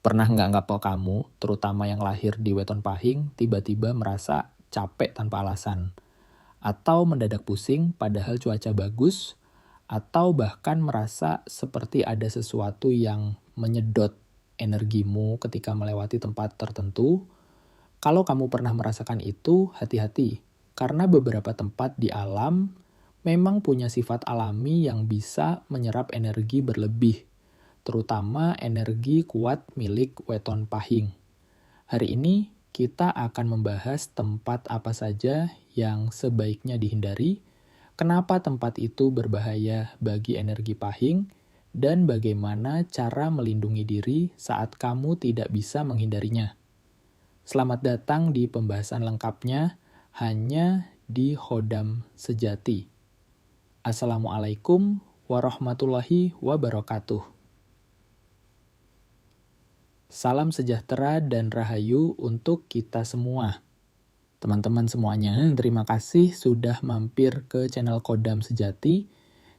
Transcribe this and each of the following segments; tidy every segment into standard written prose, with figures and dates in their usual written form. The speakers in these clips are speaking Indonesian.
Pernah nggak kamu, terutama yang lahir di weton pahing, tiba-tiba merasa capek tanpa alasan? Atau mendadak pusing padahal cuaca bagus? Atau bahkan merasa seperti ada sesuatu yang menyedot energimu ketika melewati tempat tertentu? Kalau kamu pernah merasakan itu, hati-hati. Karena beberapa tempat di alam memang punya sifat alami yang bisa menyerap energi berlebih, terutama energi kuat milik weton pahing. Hari ini kita akan membahas tempat apa saja yang sebaiknya dihindari, kenapa tempat itu berbahaya bagi energi pahing, dan bagaimana cara melindungi diri saat kamu tidak bisa menghindarinya. Selamat datang di pembahasan lengkapnya hanya di Khodam Sejati. Assalamualaikum warahmatullahi wabarakatuh. Salam sejahtera dan rahayu untuk kita semua. Teman-teman semuanya, terima kasih sudah mampir ke channel Khodam Sejati,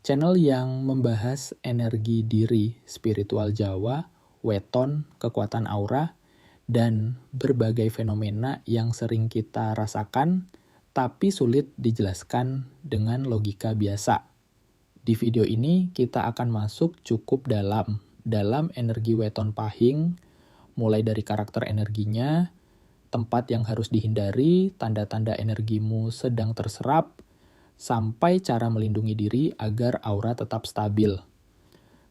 channel yang membahas energi diri spiritual Jawa, weton, kekuatan aura, dan berbagai fenomena yang sering kita rasakan, tapi sulit dijelaskan dengan logika biasa. Di video ini kita akan masuk cukup dalam energi weton pahing, mulai dari karakter energinya, tempat yang harus dihindari, tanda-tanda energimu sedang terserap, sampai cara melindungi diri agar aura tetap stabil.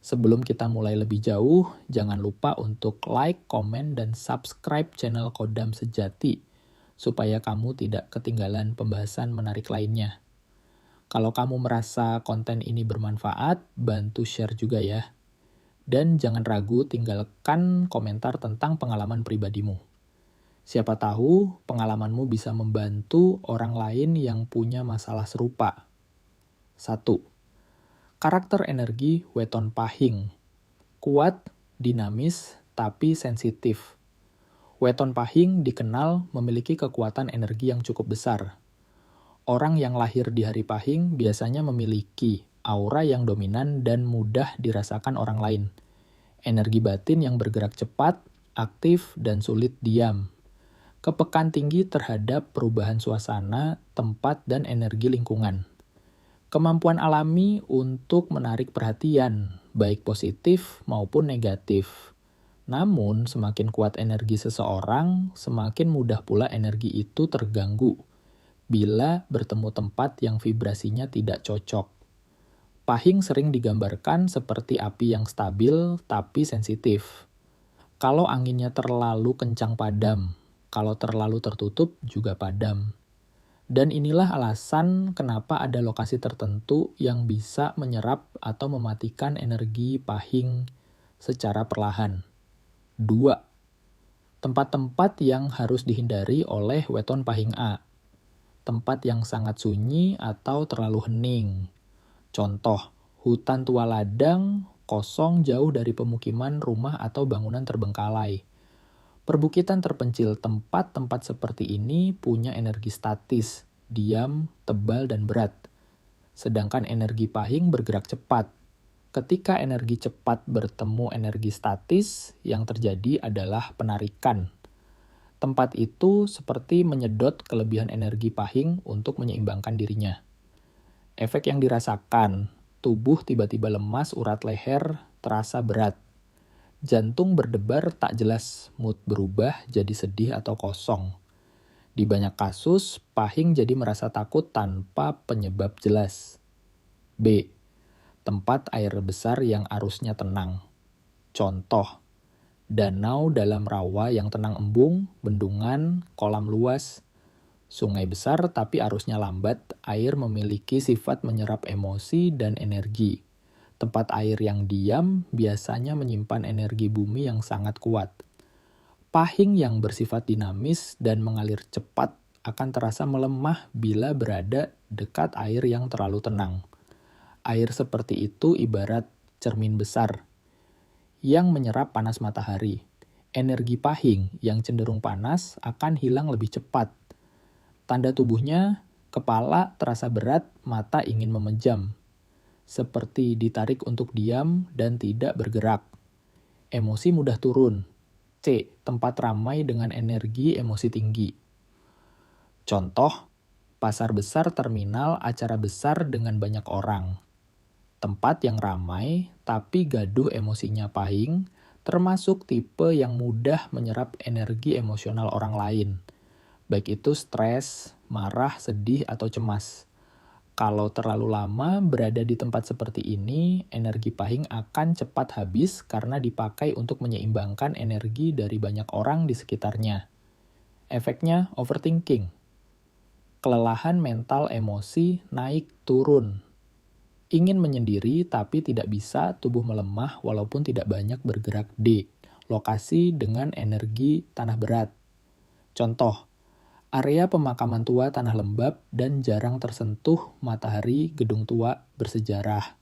Sebelum kita mulai lebih jauh, jangan lupa untuk like, komen, dan subscribe channel Khodam Sejati, supaya kamu tidak ketinggalan pembahasan menarik lainnya. Kalau kamu merasa konten ini bermanfaat, bantu share juga ya. Dan jangan ragu tinggalkan komentar tentang pengalaman pribadimu. Siapa tahu pengalamanmu bisa membantu orang lain yang punya masalah serupa. 1. Karakter energi weton pahing. Kuat, dinamis, tapi sensitif. Weton pahing dikenal memiliki kekuatan energi yang cukup besar. Orang yang lahir di hari pahing biasanya memiliki aura yang dominan dan mudah dirasakan orang lain. Energi batin yang bergerak cepat, aktif, dan sulit diam. Kepekaan tinggi terhadap perubahan suasana, tempat, dan energi lingkungan. Kemampuan alami untuk menarik perhatian, baik positif maupun negatif. Namun, semakin kuat energi seseorang, semakin mudah pula energi itu terganggu bila bertemu tempat yang vibrasinya tidak cocok. Pahing sering digambarkan seperti api yang stabil tapi sensitif. Kalau anginnya terlalu kencang padam, kalau terlalu tertutup juga padam. Dan inilah alasan kenapa ada lokasi tertentu yang bisa menyerap atau mematikan energi pahing secara perlahan. 2. Tempat-tempat yang harus dihindari oleh weton pahing A. Tempat yang sangat sunyi atau terlalu hening. Contoh, hutan tua ladang, kosong jauh dari pemukiman, rumah, atau bangunan terbengkalai. Perbukitan terpencil, tempat-tempat seperti ini punya energi statis, diam, tebal, dan berat. Sedangkan energi pahing bergerak cepat. Ketika energi cepat bertemu energi statis, yang terjadi adalah penarikan. Tempat itu seperti menyedot kelebihan energi pahing untuk menyeimbangkan dirinya. Efek yang dirasakan, tubuh tiba-tiba lemas, urat leher terasa berat. Jantung berdebar tak jelas, mood berubah jadi sedih atau kosong. Di banyak kasus, pahing jadi merasa takut tanpa penyebab jelas. B. Tempat air besar yang arusnya tenang. Contoh, danau dalam rawa yang tenang embung, bendungan, kolam luas, sungai besar tapi arusnya lambat, air memiliki sifat menyerap emosi dan energi. Tempat air yang diam biasanya menyimpan energi bumi yang sangat kuat. Pahing yang bersifat dinamis dan mengalir cepat akan terasa melemah bila berada dekat air yang terlalu tenang. Air seperti itu ibarat cermin besar yang menyerap panas matahari. Energi pahing yang cenderung panas akan hilang lebih cepat. Tanda tubuhnya, kepala terasa berat, mata ingin memejam. Seperti ditarik untuk diam dan tidak bergerak. Emosi mudah turun. C. Tempat ramai dengan energi emosi tinggi. Contoh, pasar besar, terminal, acara besar dengan banyak orang. Tempat yang ramai tapi gaduh emosinya pahing, termasuk tipe yang mudah menyerap energi emosional orang lain. Baik itu stres, marah, sedih, atau cemas. Kalau terlalu lama berada di tempat seperti ini, energi pahing akan cepat habis karena dipakai untuk menyeimbangkan energi dari banyak orang di sekitarnya. Efeknya overthinking. Kelelahan mental emosi naik turun. Ingin menyendiri tapi tidak bisa, tubuh melemah walaupun tidak banyak bergerak. D. Lokasi dengan energi tanah berat. Contoh, area pemakaman tua tanah lembab dan jarang tersentuh matahari gedung tua bersejarah.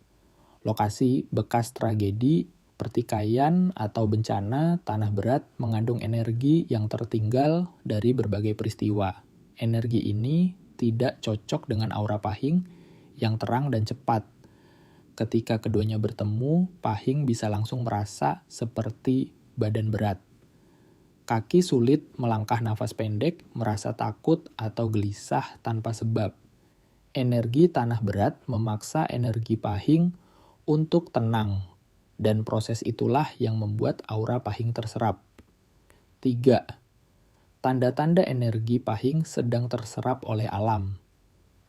Lokasi bekas tragedi, pertikaian, atau bencana tanah berat mengandung energi yang tertinggal dari berbagai peristiwa. Energi ini tidak cocok dengan aura pahing yang terang dan cepat. Ketika keduanya bertemu, pahing bisa langsung merasa seperti badan berat. Kaki sulit, melangkah nafas pendek, merasa takut atau gelisah tanpa sebab. Energi tanah berat memaksa energi pahing untuk tenang, dan proses itulah yang membuat aura pahing terserap. 3. Tanda-tanda energi pahing sedang terserap oleh alam.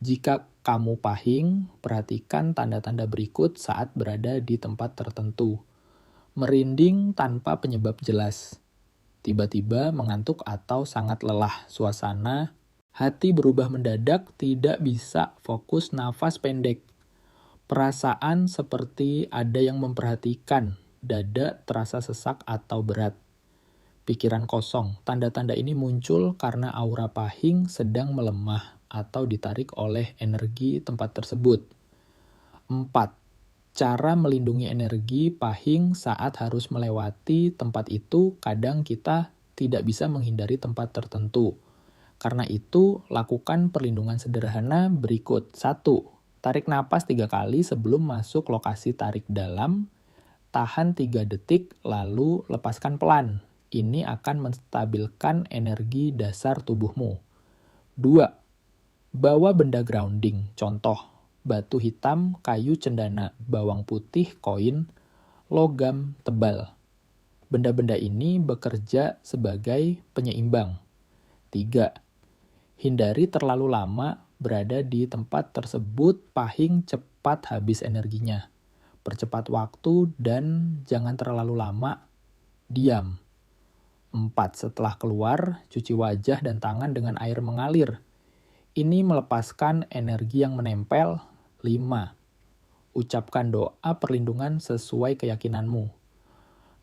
Jika kamu pahing, perhatikan tanda-tanda berikut saat berada di tempat tertentu. Merinding tanpa penyebab jelas. Tiba-tiba mengantuk atau sangat lelah suasana. Hati berubah mendadak, tidak bisa fokus, nafas pendek. Perasaan seperti ada yang memperhatikan. Dada terasa sesak atau berat. Pikiran kosong. Tanda-tanda ini muncul karena aura pahing sedang melemah atau ditarik oleh energi tempat tersebut. 4. Cara melindungi energi pahing saat harus melewati tempat itu. Kadang kita tidak bisa menghindari tempat tertentu. Karena itu, lakukan perlindungan sederhana berikut. 1. Tarik napas 3 kali sebelum masuk lokasi tarik dalam. Tahan 3 detik, lalu lepaskan pelan. Ini akan menstabilkan energi dasar tubuhmu. 2. Bawa benda grounding, contoh, batu hitam, kayu cendana, bawang putih, koin, logam tebal. Benda-benda ini bekerja sebagai penyeimbang. 3. Hindari terlalu lama berada di tempat tersebut, pahing cepat habis energinya. Percepat waktu dan jangan terlalu lama diam. 4. Setelah keluar, cuci wajah dan tangan dengan air mengalir. Ini melepaskan energi yang menempel. 5. Ucapkan doa perlindungan sesuai keyakinanmu.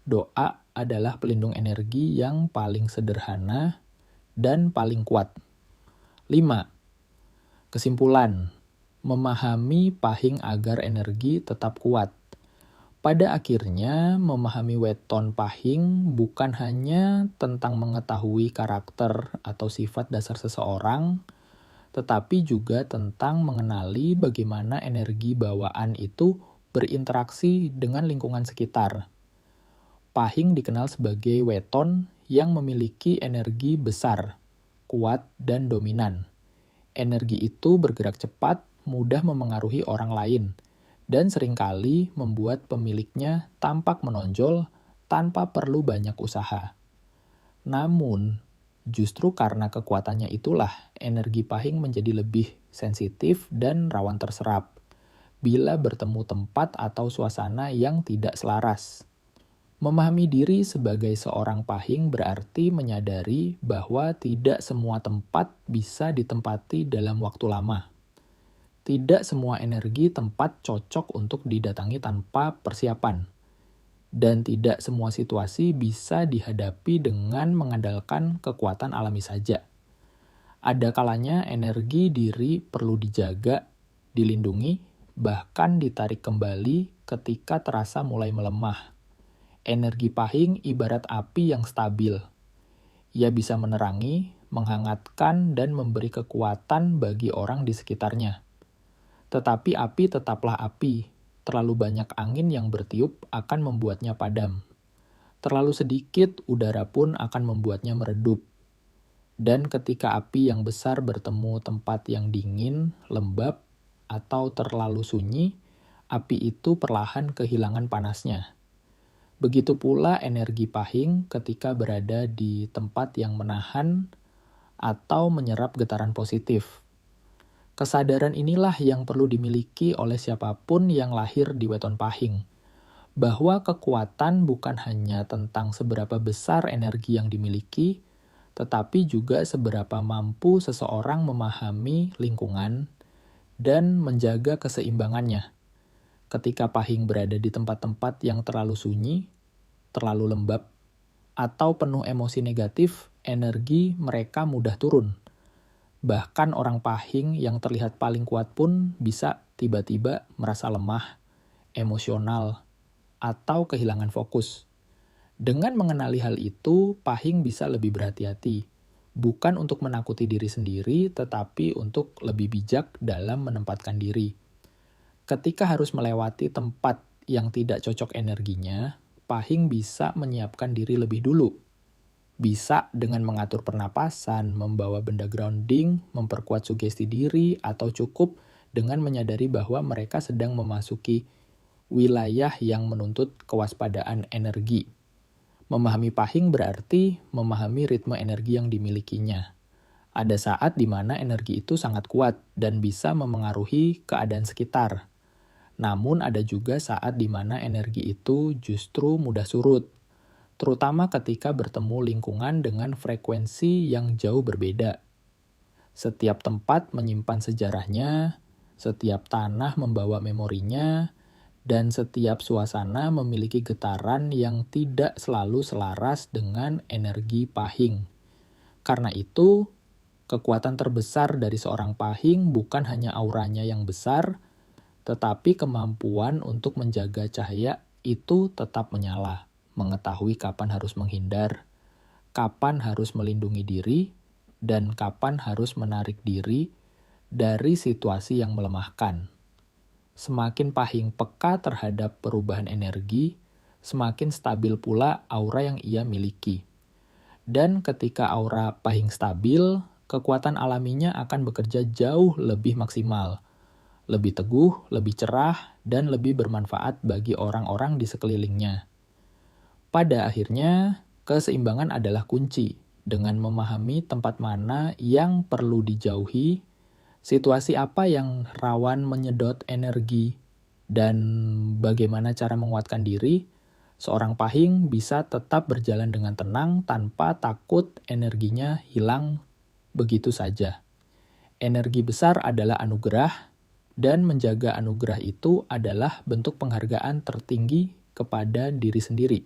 Doa adalah pelindung energi yang paling sederhana dan paling kuat. 5. Kesimpulan, memahami pahing agar energi tetap kuat. Pada akhirnya, memahami weton pahing bukan hanya tentang mengetahui karakter atau sifat dasar seseorang, tetapi juga tentang mengenali bagaimana energi bawaan itu berinteraksi dengan lingkungan sekitar. Pahing dikenal sebagai weton yang memiliki energi besar, kuat, dan dominan. Energi itu bergerak cepat, mudah memengaruhi orang lain, dan seringkali membuat pemiliknya tampak menonjol tanpa perlu banyak usaha. Namun, justru karena kekuatannya itulah, energi pahing menjadi lebih sensitif dan rawan terserap bila bertemu tempat atau suasana yang tidak selaras. Memahami diri sebagai seorang pahing berarti menyadari bahwa tidak semua tempat bisa ditempati dalam waktu lama. Tidak semua energi tempat cocok untuk didatangi tanpa persiapan. Dan tidak semua situasi bisa dihadapi dengan mengandalkan kekuatan alami saja. Ada kalanya energi diri perlu dijaga, dilindungi, bahkan ditarik kembali ketika terasa mulai melemah. Energi pahing ibarat api yang stabil. Ia bisa menerangi, menghangatkan, dan memberi kekuatan bagi orang di sekitarnya. Tetapi api tetaplah api. Terlalu banyak angin yang bertiup akan membuatnya padam. Terlalu sedikit, udara pun akan membuatnya meredup. Dan ketika api yang besar bertemu tempat yang dingin, lembab, atau terlalu sunyi, api itu perlahan kehilangan panasnya. Begitu pula energi pahing ketika berada di tempat yang menahan atau menyerap getaran positif. Kesadaran inilah yang perlu dimiliki oleh siapapun yang lahir di weton pahing, bahwa kekuatan bukan hanya tentang seberapa besar energi yang dimiliki, tetapi juga seberapa mampu seseorang memahami lingkungan dan menjaga keseimbangannya. Ketika pahing berada di tempat-tempat yang terlalu sunyi, terlalu lembab, atau penuh emosi negatif, energi mereka mudah turun. Bahkan orang pahing yang terlihat paling kuat pun bisa tiba-tiba merasa lemah, emosional, atau kehilangan fokus. Dengan mengenali hal itu, pahing bisa lebih berhati-hati. Bukan untuk menakuti diri sendiri, tetapi untuk lebih bijak dalam menempatkan diri. Ketika harus melewati tempat yang tidak cocok energinya, pahing bisa menyiapkan diri lebih dulu. Bisa dengan mengatur pernapasan, membawa benda grounding, memperkuat sugesti diri, atau cukup dengan menyadari bahwa mereka sedang memasuki wilayah yang menuntut kewaspadaan energi. Memahami pahing berarti memahami ritme energi yang dimilikinya. Ada saat di mana energi itu sangat kuat dan bisa memengaruhi keadaan sekitar. Namun ada juga saat di mana energi itu justru mudah surut, terutama ketika bertemu lingkungan dengan frekuensi yang jauh berbeda. Setiap tempat menyimpan sejarahnya, setiap tanah membawa memorinya, dan setiap suasana memiliki getaran yang tidak selalu selaras dengan energi pahing. Karena itu, kekuatan terbesar dari seorang pahing bukan hanya auranya yang besar, tetapi kemampuan untuk menjaga cahaya itu tetap menyala. Mengetahui kapan harus menghindar, kapan harus melindungi diri, dan kapan harus menarik diri dari situasi yang melemahkan. Semakin pahing peka terhadap perubahan energi, semakin stabil pula aura yang ia miliki. Dan ketika aura pahing stabil, kekuatan alaminya akan bekerja jauh lebih maksimal, lebih teguh, lebih cerah, dan lebih bermanfaat bagi orang-orang di sekelilingnya. Pada akhirnya, keseimbangan adalah kunci. Dengan memahami tempat mana yang perlu dijauhi, situasi apa yang rawan menyedot energi, dan bagaimana cara menguatkan diri, seorang pahing bisa tetap berjalan dengan tenang tanpa takut energinya hilang begitu saja. Energi besar adalah anugerah, dan menjaga anugerah itu adalah bentuk penghargaan tertinggi kepada diri sendiri.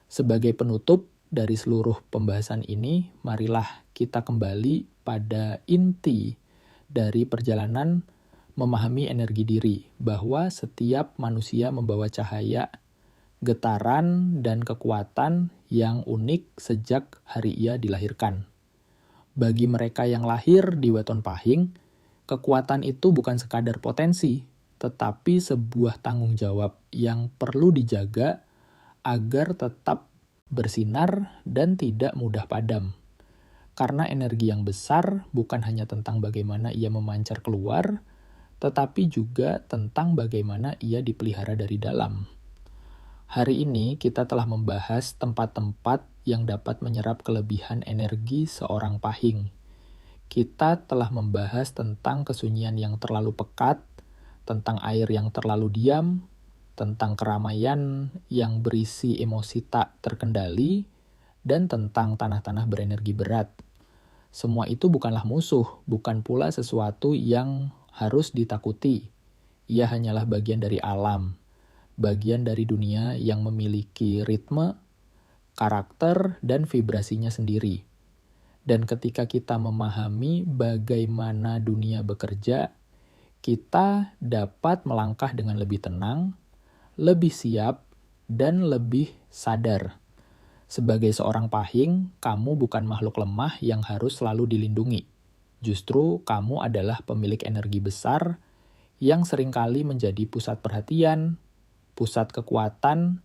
Sebagai penutup dari seluruh pembahasan ini, marilah kita kembali pada inti dari perjalanan memahami energi diri, bahwa setiap manusia membawa cahaya, getaran, dan kekuatan yang unik sejak hari ia dilahirkan. Bagi mereka yang lahir di weton pahing, kekuatan itu bukan sekadar potensi, tetapi sebuah tanggung jawab yang perlu dijaga agar tetap bersinar dan tidak mudah padam. Karena energi yang besar bukan hanya tentang bagaimana ia memancar keluar, tetapi juga tentang bagaimana ia dipelihara dari dalam. Hari ini kita telah membahas tempat-tempat yang dapat menyerap kelebihan energi seorang pahing. Kita telah membahas tentang kesunyian yang terlalu pekat, tentang air yang terlalu diam, tentang keramaian yang berisi emosi tak terkendali, dan tentang tanah-tanah berenergi berat. Semua itu bukanlah musuh, bukan pula sesuatu yang harus ditakuti. Ia hanyalah bagian dari alam, bagian dari dunia yang memiliki ritme, karakter, dan vibrasinya sendiri. Dan ketika kita memahami bagaimana dunia bekerja, kita dapat melangkah dengan lebih tenang, lebih siap, dan lebih sadar. Sebagai seorang pahing, kamu bukan makhluk lemah yang harus selalu dilindungi. Justru kamu adalah pemilik energi besar yang seringkali menjadi pusat perhatian, pusat kekuatan,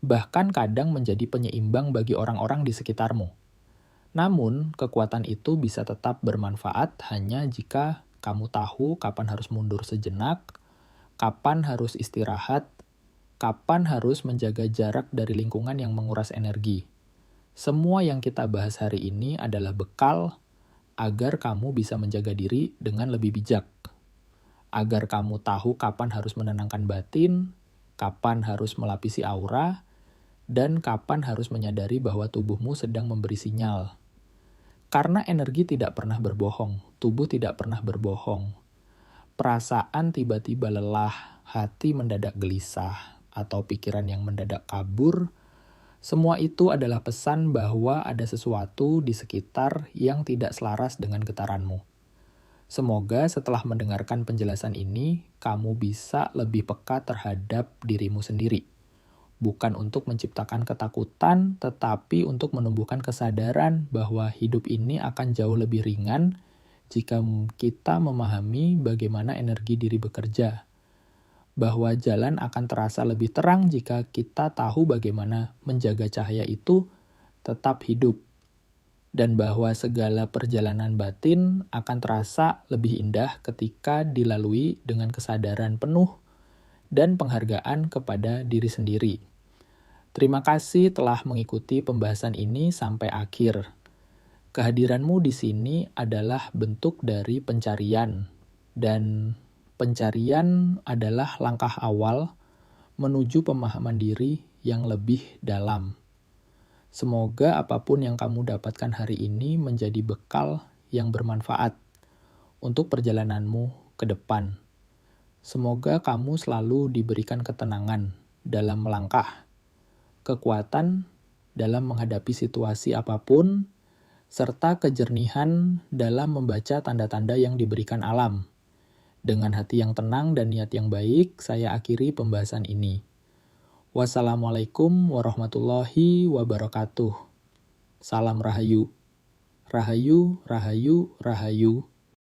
bahkan kadang menjadi penyeimbang bagi orang-orang di sekitarmu. Namun, kekuatan itu bisa tetap bermanfaat hanya jika kamu tahu kapan harus mundur sejenak, kapan harus istirahat, kapan harus menjaga jarak dari lingkungan yang menguras energi. Semua yang kita bahas hari ini adalah bekal agar kamu bisa menjaga diri dengan lebih bijak. Agar kamu tahu kapan harus menenangkan batin, kapan harus melapisi aura, dan kapan harus menyadari bahwa tubuhmu sedang memberi sinyal. Karena energi tidak pernah berbohong, tubuh tidak pernah berbohong. Perasaan tiba-tiba lelah, hati mendadak gelisah, atau pikiran yang mendadak kabur, semua itu adalah pesan bahwa ada sesuatu di sekitar yang tidak selaras dengan getaranmu. Semoga setelah mendengarkan penjelasan ini, kamu bisa lebih peka terhadap dirimu sendiri. Bukan untuk menciptakan ketakutan, tetapi untuk menumbuhkan kesadaran bahwa hidup ini akan jauh lebih ringan jika kita memahami bagaimana energi diri bekerja. Bahwa jalan akan terasa lebih terang jika kita tahu bagaimana menjaga cahaya itu tetap hidup. Dan bahwa segala perjalanan batin akan terasa lebih indah ketika dilalui dengan kesadaran penuh dan penghargaan kepada diri sendiri. Terima kasih telah mengikuti pembahasan ini sampai akhir. Kehadiranmu di sini adalah bentuk dari pencarian, dan pencarian adalah langkah awal menuju pemahaman diri yang lebih dalam. Semoga apapun yang kamu dapatkan hari ini menjadi bekal yang bermanfaat untuk perjalananmu ke depan. Semoga kamu selalu diberikan ketenangan dalam melangkah, kekuatan dalam menghadapi situasi apapun, serta kejernihan dalam membaca tanda-tanda yang diberikan alam. Dengan hati yang tenang dan niat yang baik, saya akhiri pembahasan ini. Wassalamualaikum warahmatullahi wabarakatuh. Salam Rahayu. Rahayu, Rahayu, Rahayu.